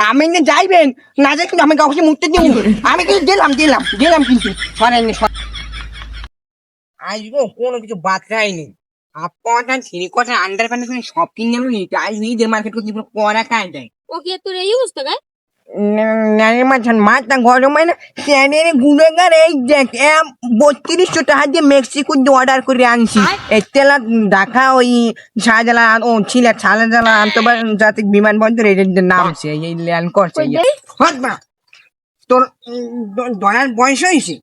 আমি না যাইবেন না যাই কিন্তু আমি কাউকে মুততে দিব আমি কিন্তু গেলাম কিন্তু সরেন আসবো কোনো কিছু বাদ রাইনি আপনার সিঁড়ি কথা আন্ডার প্যান্ট সব কিনে নেবো আজ ঈদের মার্কেট করতে পড়া কাজ দেয় ও কি তোর এই অবস্থা গায় মাথা গরম হয় না স্যানের গুণেগার এই দেখ 3200 টাকা দিয়ে মেক্সিকো অর্ডার করে আনছি তেলা ঢাকা ওই শাহজালাল ও শাহজালাল আন্তর্জাতিক বিমানবন্দর এর নামছে এই ল্যান্ড করছে তোর ডলার বয়স হয়েছে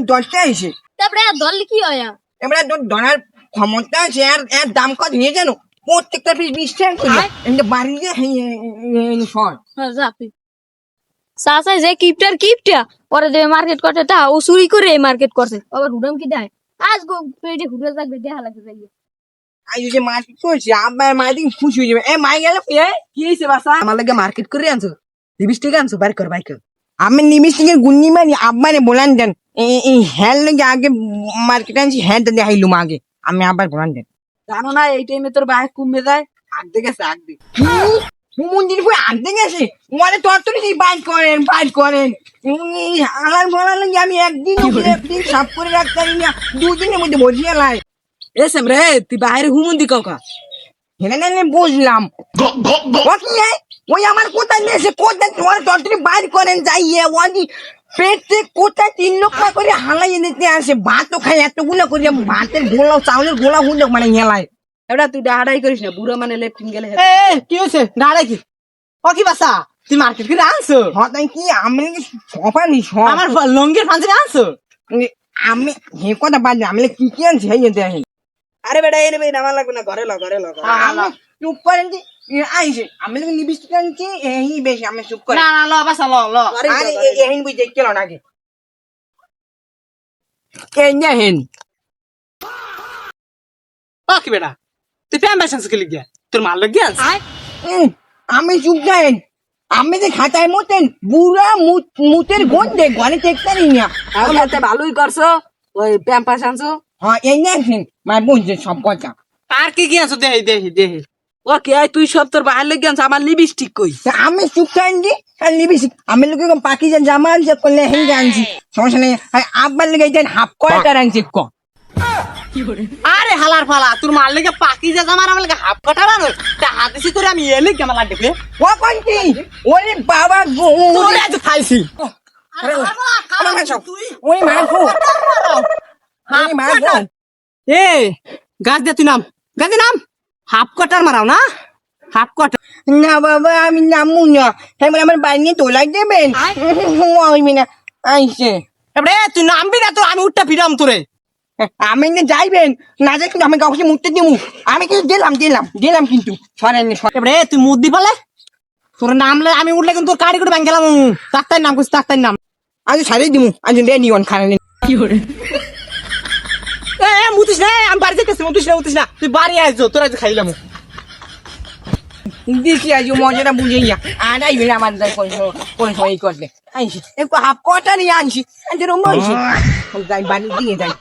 10টা হয়েছে তারপরে আর ধরলে কি হয় এবার তোর ডলার ক্ষমতা আছে আর দাম কত নিয়ে জানো প্রত্যেকটা পিস 20 টাকা করে বাড়িতে সর চাচা যে কিপটা পরে দেবে মার্কেট করতে তা ও চুরি করে মার্কেট করছে আবার হুডাম কি দেয় আজ গো পেটে ঘুরে থাকবে দেখা লাগবে যাই আজ যে মার্কেট করছি আমার মায়ের দিন খুশি হয়ে যাবে এ মাই গেল কি হয়েছে বাসা আমার লাগে মার্কেট করে আনছো লিপস্টিক আনছো বাইর কর আমি লিপস্টিকের গুন্নি মারি আব্বারে বলান দেন এই হ্যাঁ লাগে আগে মার্কেট আনছি হ্যাঁ দেখাইলুম আগে আমি আবার বলান দেন জানো না এই টাইমে তোর বাইক কমবে যায় আগতে গেছে আগতে মন্দির বই আনতে গেছে মানে তোর তো বাইট করেন আলার বলার লাগে আমি একদিন সাফ করে রাখতে পারি না 2 দিনের মধ্যে বসিয়ে লাই এসে রে তুই বাইরে হুমন্দি কাকা হেনে বুঝলাম ওই আমার কোথায় নিয়েছে কোথায় তোমার তরকারি বাইর করেন যাইয়ে ওই পেটে কোথায় 3 লক্ষ করে হালাই নিতে আসে ভাতও খাই এতগুলো করে ভাতের গোলা চাউলের গোলা হুঁড়ে মানে হেলায় এটা তুই ডাহাডাই করিস না বুড়ো মানে লেফটিন গেলে কি হয়েছে দাঁড়াই কি ও কি বাসা তুই মার্কেট করে আনছো হ্যাঁ তাই কি আমি সপানি আমার লঙ্গের ফাঁসে আনছো আমি হে কথা বাদ আমি কি আনছি হ্যাঁ দেখেন আরে বেটা এনে বেটা আমার লাগবে না ঘরে ল চুপ করেন যে আইছে আমি লোক লিপস্টিক আনছি এই বেশি আমি চুপ করে না ল বাসা ল আরে এই বুঝে কেলো নাকি এই নেন ও কি বেটা তুই প্যাম বাসন শিখে লিখ তোর মাল লগ গিয়া আমি চুপ যাই আমি যে খাতায় মতেন বুড়া মুতের গন্ধে ঘরে দেখতে না আমি তো ভালোই করছো ওই প্যাম পাস আনছো হ্যাঁ এই নেন মাই বুঝছে সব কথা আর কি কি আনছো দেখি ও কে তুই সব তোর বাইরে লগ গিয়া আমার লিপস্টিক কই আমি চুপ খাই লিবিছি আমি লোক পাখি যে জামা আনছে করলে হেঁটে আনছি সমস্যা নেই আব্বার লেগে হাফ কয়টা আনছি ক আরে হালার ফালা তোর মার লেগে পাকি যা জামার আমার লেগে হাফ কাটা বানো তা হাদিসি করে আমি এলে কেমন লাগবে ও কোনটি ওরে বাবা গো ওরে আজ খাইছি ওই মারো ওই মারো এ গাছ দে তুই নাম হাফ কাটার মারাও না হাফ কাটার না বাবা আমি নামু না এবার আমার বাড়ি নিয়ে তোলাই দেবেন হইবি না আইসে এবারে তুই নামবি না তো আমি উঠটা ফিরাম তোরে আমি না যাইবেন না যাই কিন্তু আমি কাউকে মুততে দিব আমি কিন্তু দিলাম কিন্তু সরেন এবারে তুই মুদ দি ফেলে তোর নামলে আমি উঠলে কিন্তু তোর কাড়ি করে ব্যাংক গেলাম তার নাম করছিস তার নাম আজ সারিয়ে দিব আজ রেডি অন খানা কি করে এ মুতিস না আমি বাড়ি যেতেছি মুতিস না তুই বাড়ি আইছো তোর আজ খাইলাম দেখি আজ মজাটা বুঝে যা আর আইবে আমার কোন সময় করলে আইসি একটু হাফ কটা নিয়ে আনছি আজ রুম আইসি যাই বাড়ি দিয়ে যাই